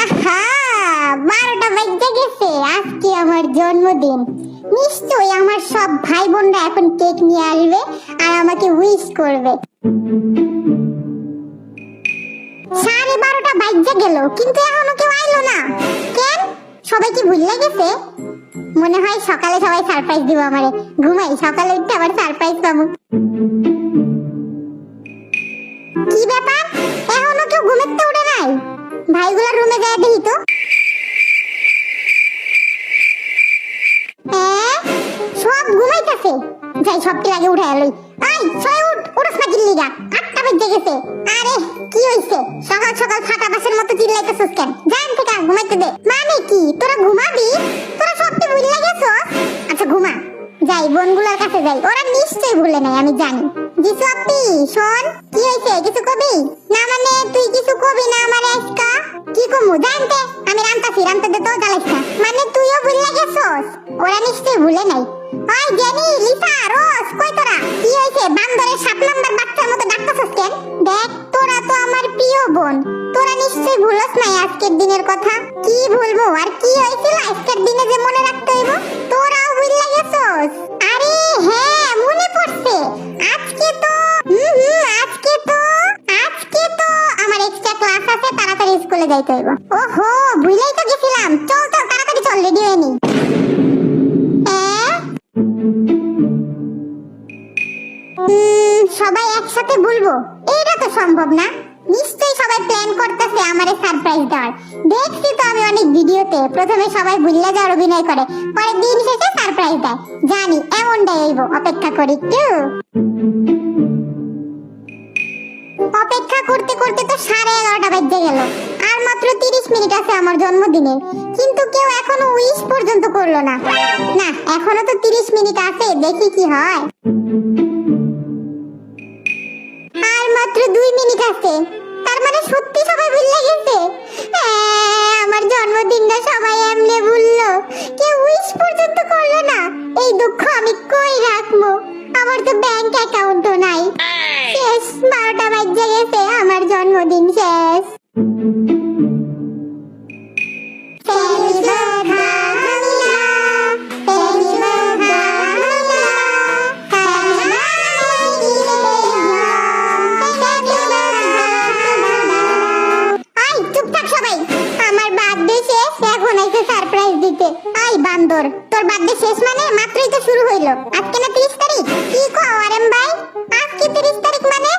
আহা, 12টা বাজে গেছে। আজকে আমার জন্মদিন। নিশ্চয়ই আমার সব ভাই বোনরা এখন কেক নিয়ে আসবে আর আমাকে উইশ করবে। 12:30 বাজে গেল, কিন্তু এখনো কেউ আইলো না কেন? সবাই কি ভুলে গেছে? মনে হয় সকালে সবাই সারপ্রাইজ দিব আমারে। ঘুমাই, সকালে উঠে আবার সারপ্রাইজ পাবো। কি ব্যাপার, এখনো কেউ ঘুমের থেকে উঠে নাই? ভাইগুলোর রুমে যায় দেখি তো। সব ঘুমাইতেছে। যাই সবটি আগে উঠে এলই। এই ছয় উঠস না কিল্লিগা, 8টা বেজে গেছে। আরে কি হইছে, সকাল সকাল ফাটা বাসের মতো চিল্লাইতেছস কেন? জান থেকে ঘুমাইতে দে। মানে কি তোরা ঘুমাবি? তোরা সবটি ভুলে গেছস? আচ্ছা ঘুমা। যাই বোনগুলোর কাছে যাই, ওরা নিশ্চয়ই ভুলে নাই, আমি জানি। জিসু আপি শোন, কি হইছে কিছু কবি? না মানে তুই কিছু কবি না আমারে আজকা? কি কমু জানতে? আমি রান্তাছি, রান্তে দে তো জ্বালাইস না। মানে তুইও ভুলে গেছস? ওরা নিশ্চয়ই ভুলে নাই। ওই জেনি, লিসা, রোজ, কই তোরা? কি হইছে, বান্দরের 7 নাম্বার বাচ্চার মতো ডাকতাছস কেন? দেখ তোরা তো আমার প্রিয় বোন, তোরা নিশ্চয়ই ভুলস নাই আজকের দিনের কথা। কি ভুলবো, আর কি হইছিল আজকের দিনে যে মনে রাখতে হইব? তোরাও ভুলে গেছস? আরে হ্যাঁ মনে পড়ছে, আজকে তো আমার এক্সট্রা ক্লাস আছে, তাড়াতাড়ি স্কুলে যাইতে হইব। ওহো ভুলেই তো গেছিলাম। চল চল তাড়াতাড়ি চল, রেডি হয়ে নি। সবাই একসাথে বলবো এটা তো সম্ভব না। নিশ্চয়ই সবাই প্ল্যান করতেছে আমারে সারপ্রাইজ দেওয়ার। দেখছি তো আমি অনেক ভিডিওতে, প্রথমে সবাই ভুলে যাওয়ার অভিনয় করে, পরে দিন শেষে সারপ্রাইজ দেয়। জানি এমনটাই হইব, অপেক্ষা করি একটু। অপেক্ষা করতে করতে তো 11:30 বাজে গেল। আর মাত্র 30 মিনিট আছে আমার জন্মদিনের, কিন্তু কেউ এখনো উইশ পর্যন্ত করলো না। না এখনো তো 30 মিনিট আছে, দেখি কি হয়। আর মাত্র 2 মিনিট আছে, তার মানে সত্যি সবাই ভুলে গেছে। আমার জন্মদিনটা সবাই এমনি ভুললো, কেউ উইশ পর্যন্ত করলো না। এই দুঃখ আমি কই রাখবো? আমার তো ব্যাংক অ্যাকাউন্টও নাই। শেষ, 12টা বাজে গেছে, আমার জন্মদিন শেষ। বান্দর, তোর বার্থডে শেষ মানে? মাত্রই তো শুরু হইলো। আজকে না 30 তারিখ? কি কও আরেম ভাই, আজকে 30 তারিখ মানে?